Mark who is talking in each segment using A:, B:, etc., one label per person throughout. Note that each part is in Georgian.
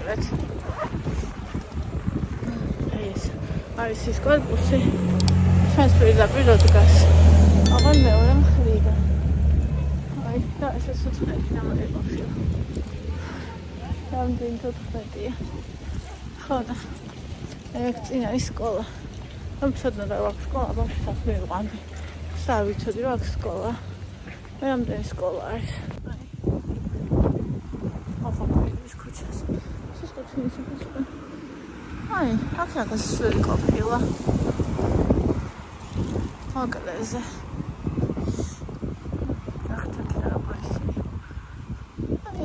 A: მივიწერეთ. ეს არის ის კორპუსი. ჩვენს პირდაპირ დგას. აღარ მეორე მხრიდან. აი, და ესე 14 ნომერი ყოფილა. რამდენი 14-ია. ხო და ეგ წინა ის სკოლა. რომ ცოდნა და აქვს სკოლა, ბავშვს მივიყვანდი. სა ვიცოდი რომ აქვს სკოლა. მე რამდენი სკოლა არის. ახლა ქუჩას. სისტემის ქუჩა. აი, აქ სული ყოფილა. მაგალეზე.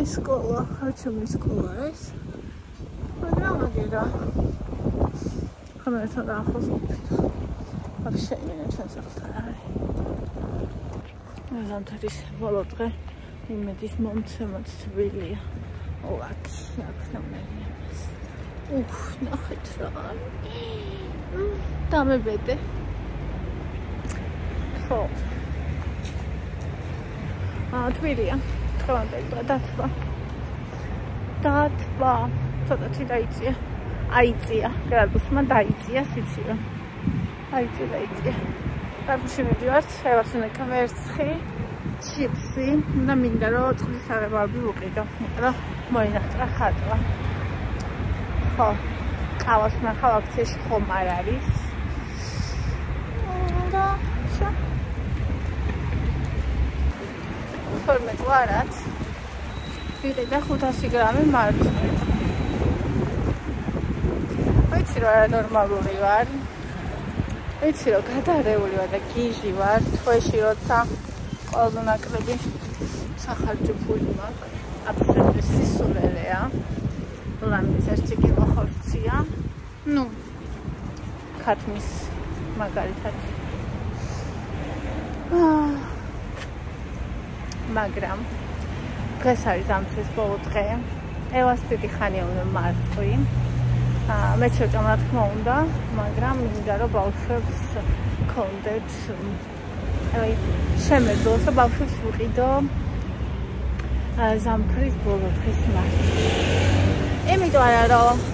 A: სკოლა, არჩევი სკოლა ეს. მაგრამ აგერა. ხომ და ახლოს ყოფილა. вообще იმენა ჩვენს ახალთან არის. ზამთრის ბოლო დღე იმედის მომცემად თბილია. ოაქ, აქ ნამდვილია. ნახეთ რა. დამებედე. ხო. თბილია. დათბა ცოტათი დაიწია აიწია გრადუსმა დაიწია სიცივე დაიწია კარგში მივიდივართ ევასუნე ვერცხი ჩიპსი და მინდა რომ წყლის აღებავები ვუყიდო რომ მოინატრა ხატვა ხო ყავას ნახავ აქციაში ხომ არ არის და შა ფორმე გვარად ვიყიდა 500 გრამი მარცვლით. ვიცი რომ არანორმალური ვარ. ვიცი რომ გადარეული ვარ და გიჟი ვარ. თვეში როცა ყველაზე ნაკლები სახარჯო ფული მაქვს. აბსოლუტურად სისულელეა. ლამის ერთი კილო ხორცია. ნუ ქათმის მაგალითად. მაგრამ დღეს არის ზამთრის ბოლო დღე. ელასტიკი ხანია უნდა მარწყვი. მე შევჭამ რა თქმა უნდა, მაგრამ მინდა რომ ბავშვებს კონდეთ. აი, შემეძლოს რომ ბავშვებს ვიყიდო ზამთრის ბოლო დღის მარწყვი. იმიტომ არა რომ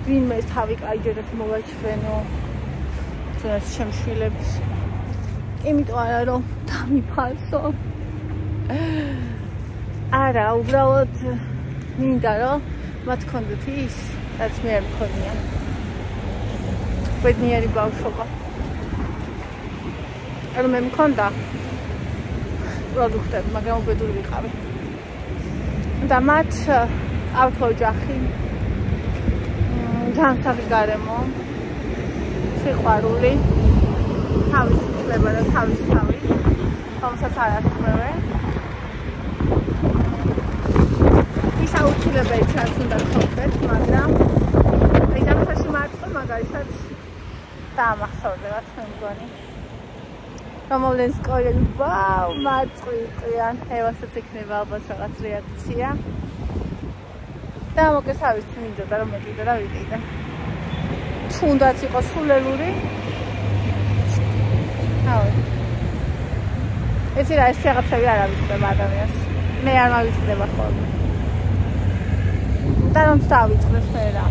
A: ვინმე თავი კაიჯერებს მოვაჩვენო. თუნდაც შემშვილებს. იმიტომ არა რომ დამიფალსო. არა, უბრალოდ მინდა რომ მათ კონდეთ ის, რაც მე არ მქონია. ბედნიერი ბავშვობა. რომ მე მქონდა პროდუქტები, მაგრამ უბედური ვიყავი. და მათ ავთ ოჯახი, განსაკუთრებული გარემო, სიყვარული, თავის უფლება და თავის თავი, რომელსაც არ ახმევენ. ის აუცილებელიც რაც უნდა გქონდეთ, მაგრამ აი ზამთარში მარწყვა მაგალითად დაამახსოვრდებათ მე მგონი. რომელენ სკოლები, ვაუ, მარწყვი იყვიან, ევასაც იქნება ალბათ რაღაც რეაქცია. და მოკეს არ ვიცი, მინდოდა რომ მეკიდა და ვიყიდა. თუნდაც იყო სულელური. აუ. ეს რაღაცები არ ავიწყდება ადამიანს. მე არ მავიწყდება ხოლმე. და რომ დავიწყდეს მე რა.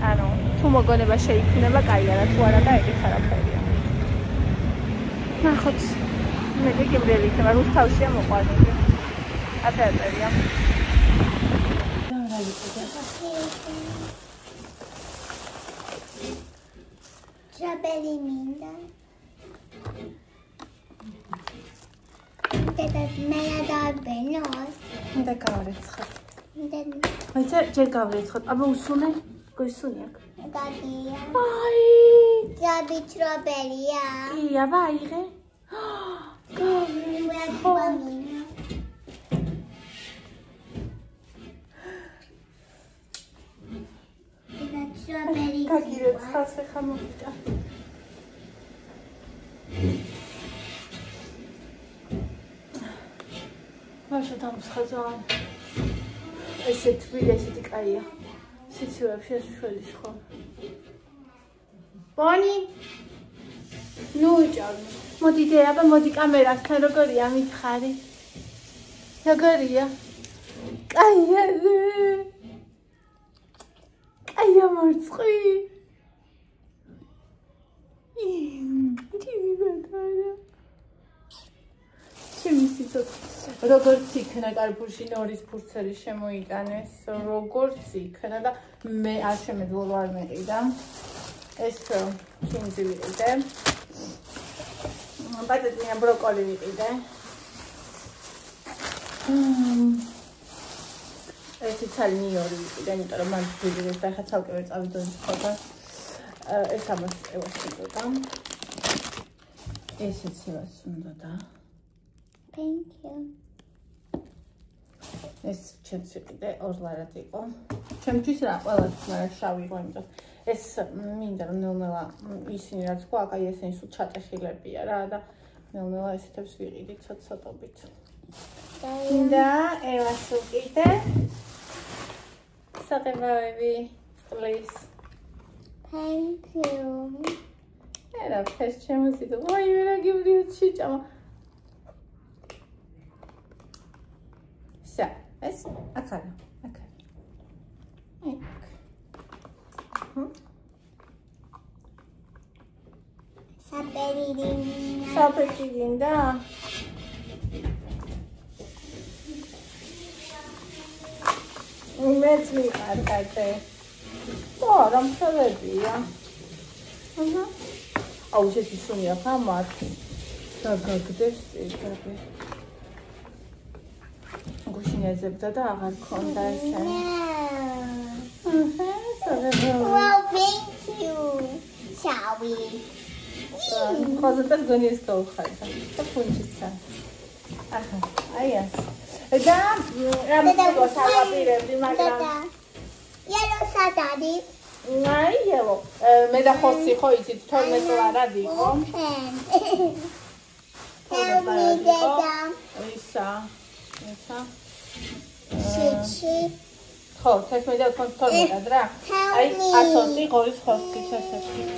A: ანუ თუ მოგონება შეიქმნება, კაია რა, თუ არა და ეგეც არაფერია. ნახოთ. მე გიგიბრელი იქნება, რუსთავშია მოყვანილი. აფერია. და რა ვიყიდა?
B: ჟაბელი მინდა. და მე დავბენოს.
A: და გავარეცხოთ.
B: აი
A: ჯერ გავრეცხოთ. აბა უსუნე? გისუნი აქ.
B: დადია.
A: აი!
B: ჯაბი ჭრობელია.
A: კი, აბა აიღე.
B: გავреცხოთ. და ჭრობელი.
A: გაგირეცხავს ახლა მოვიდა. მაშა დამცხაზა. ესე თბილი, ესეთი კაია. სიცივეებში ეს შველის ხო. ბონი. ნუ ჭამე. მოდი დე, აბა მოდი კამერასთან როგორია მითხარი? როგორია? კაია. როგორც იქნა კარპუში ნორის ფურცელი შემოიტანეს, როგორც იქნა და მე არ შემეძლო არ მეყიდა. ეს ჩინზი ვიყიდე. ბატონია ბროკოლი ვიყიდე. ეს იტალიური ვიყიდე, იმიტომ რომ მან ვიდეოს და ხა ცალკე ვერ წავიდო ხოდა. ეს ამას ევასწრებდა. ესეც იმას უნდა და
B: Thank you.
A: ეს ჩემს ვიყიდე ორლარად იყო. ჩემთვის რა ყველას მაგრამ შავი იყო, იმიტომ ეს მინდა რომ ნელ-ნელა ისინი რაც ხო აკაი ესენი სულ ჩატეხილებია რა და ნელ-ნელა ესეთებს ვიყიდი ცოტ-ცოტობით. და ევას ვიყიდე. საღებავები წყლის.
B: Thank you.
A: Era fez chamazito. Oi, era que bonitinho, chama. Все, es a cara. Saperidinda. Let's meet at that. Oh, I'm so happy. აუ შეცისუნია ხამარ და გაგდეს ეგრე გუშინეზებდა და აღარ ქონდა ესე
B: Well, thank you. Shall we?
A: ხაზეთას გონიეს გავხარდა და ფუნჩიცა ახლა აი ეს და რამე გავსავაპირებდი მაგრამ
B: Yellow sadadi.
A: Ai, eu. Me da ხორცი ხო იცით 12 ლარად იყო.
B: Help me, Dada.
A: ისა.
B: Chichi.
A: ხო, 12 რა. აი, ასოთი ღორის ხორცი შესაძლოა.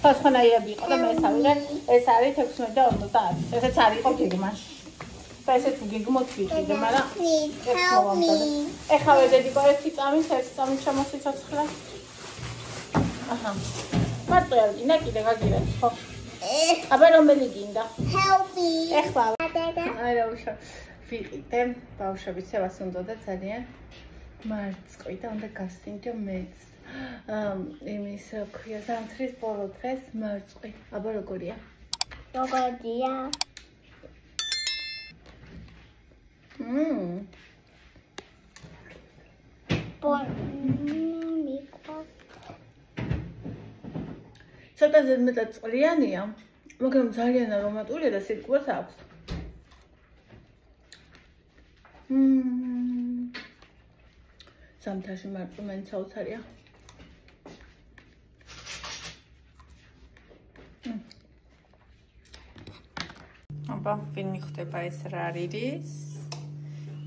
A: ფასხანაირები იყო და მე სავიღე, ეს არის 16.50. ესეც არის იყო გეგმაში. და ესეც გეგმოთ ვიყიდე, მაგრამ
B: Help me.
A: ეხლა ვედედი ერთი წამის ჩამოსიცოცხლა. აჰა. მარტო გინდა კიდე გაგირებს ხო? აბა რომელი გინდა?
B: Help me.
A: ეხლა.
B: Dada.
A: აი რა უშო. ვიყიდე, ბავშვები ცევას უნდა და ძალიან. მარწყი და უნდა გასტინდო მეც. იმის ქვია ზამთრის ბოლო დღეს მარწყი. აბა როგორია?
B: Როგორია?
A: ცოტა ზედმეტად წყლიანია, მაგრამ ძალიან არომატულია და სიტყვაც აქვს. ზამთარში მარწყი მაინც საოცარია. აბა, ვინ მიხვდება ეს რა არის?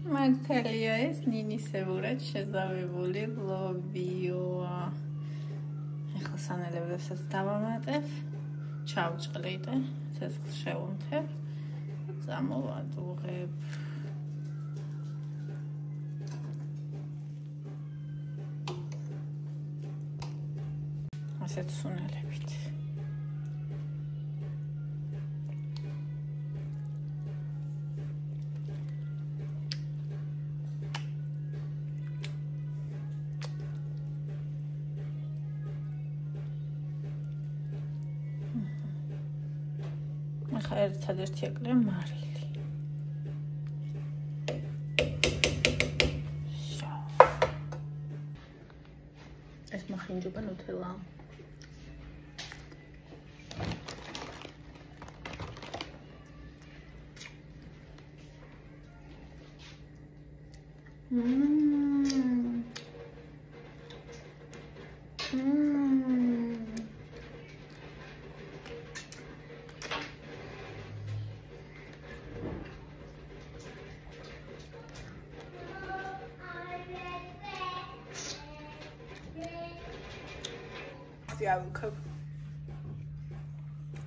A: მართალია ეს ნინისებურად შეზავებული ლობიოა. ეხლა სანელებსაც დავამატებ, ჩავჭყლიდე, ცეცხლს შევუნთებ, წამოვადუღებ. ასეთ სუნელებით. ახლა ერთადერთი აკლია მარილი. ეს მახინჯობა ნუთელა.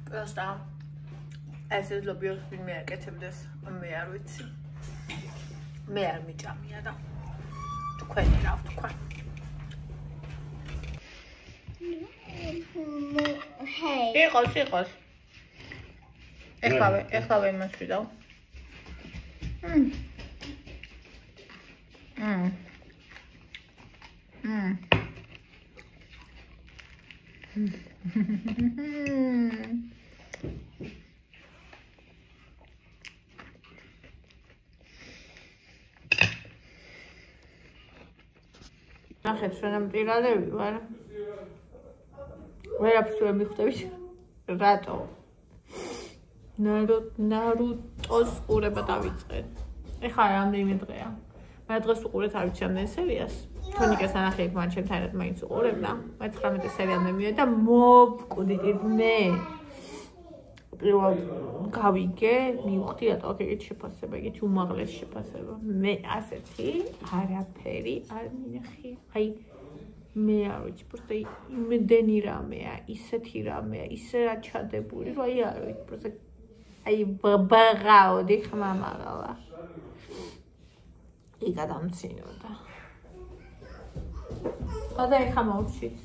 A: Просто ეს ლობიოს ვინმე აკეთებდეს, მე არ ვიცი. მე არ მიჭამია და თქვენი რა ვთქვა.
B: Hey.
A: იყოს. ეხლავე იმას ვიდავ. ნახეთ, შენამტირალები ვარ. ვერაფერს ვერ მიხვდებით. რატო? ნარუტოს ყურება დავიწყეთ. ეხლა რამდენი დღეა? მე დღეს უყურეთ არ ვიცი ამდენ სერიას. თონიკას ნახე იქ მან ჩემთანაც მაინც უყურებდა. მე 19 სერიამდე მივიდა და მოვკვდით მე. პირველ გავიგე, მივხვდი რატო აქ ეგეთი შეფასება, ეგეთი უმაღლესი შეფასება. მე ასეთი არაფერი არ მინახია. აი მე არ ვიცი, просто იმდენი რამეა, ისეთი რამეა, ისე რა ჩადებული, რომ აი არ ვიცი, просто აი ბაღაოდი ხმამაღალა. იქ გადამცინოდა. ხოდა ეხა მოვჩით.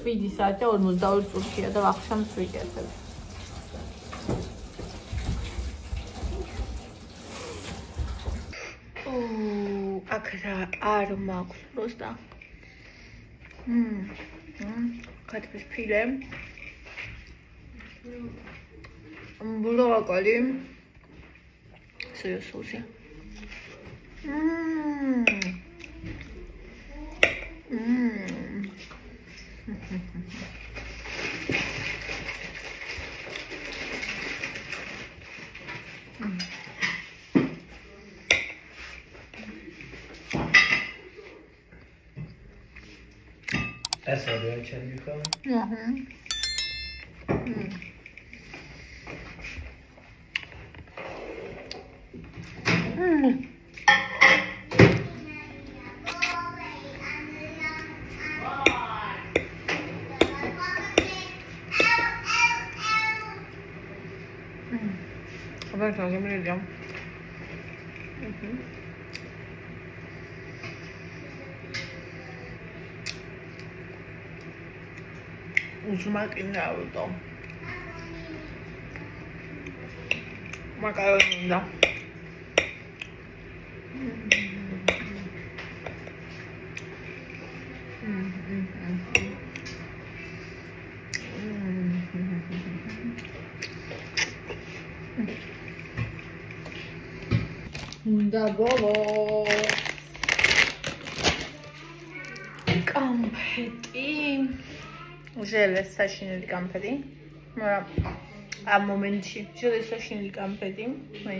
A: 7 საათი 42 წუთია და ვახშამს ვიკეთებ. აქ რა არ მაქვს просто. კატფის ფილე. ბროკოლი. სოუსი.
C: Ez arra csendjük el.
A: Ver que me lo llamo. Uzmakinaruto. Macaronda. Da bobo. Confetti. ჟელეს საშინელი კამფეტი. მაგრამ ამ მომენტში ჟელეს საშინელი კამფეტი, მე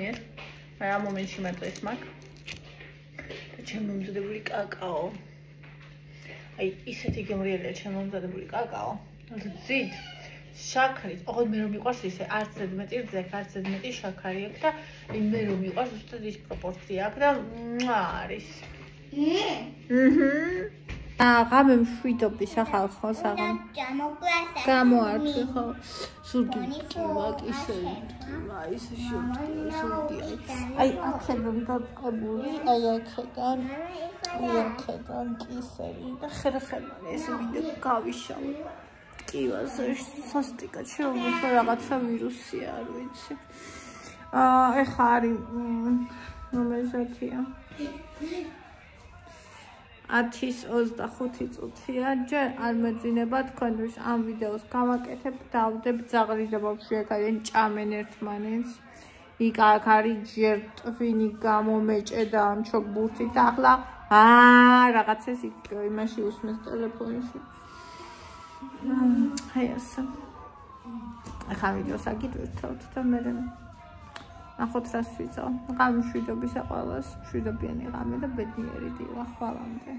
A: ამ მომენტში მაქვს მაგ. და ჩემ მომზადებული კაკაო. აი ისეთი გემრიელია ჩემ მომზადებული კაკაო. ზით შაქრით, ოღონდ მე რომ მიყვარს ისე არც ზედმეტი რძექ, არც ზედმეტი შაქარი აქვს და მე რომ მიყვარს უბრალოდ ის პროპორცია აქვს და არის. ღამე მშვიდობი სახალხო საღამ გამოართვი ხო ზურგი ვაკისელი ისე შევტკი აი აქედან დაწყებული აი აქედან კისერი და ხერხემალი ეს ვიდეო გავიშალე კივას სასტიკად შეუმეფა რაღაცა ვირუსია არ ვიცი ეხა არის რომელზეა 10:25 წუთია ჯერ არ მეძინება თქვენთვის ამ ვიდეოს გავაკეთებ დავდებ ძაღლი და ბავშვი აქ არიან ჭამენ ერთმანეთს იქ აქ არის ჯერ ტვინი გამომეჭე და ჩოგბურთით და ახლა რაღაცას იქ იმაში უსმენს ტელეფონში აი ასე ახლა ვიდეოს აგიტვირთავთ და მე ნახოთ რას ვიწავ. ღამე მშვიდობისა ყველას, მშვიდობიანი ღამე და ბედნიერი დილა. ხვალამდე.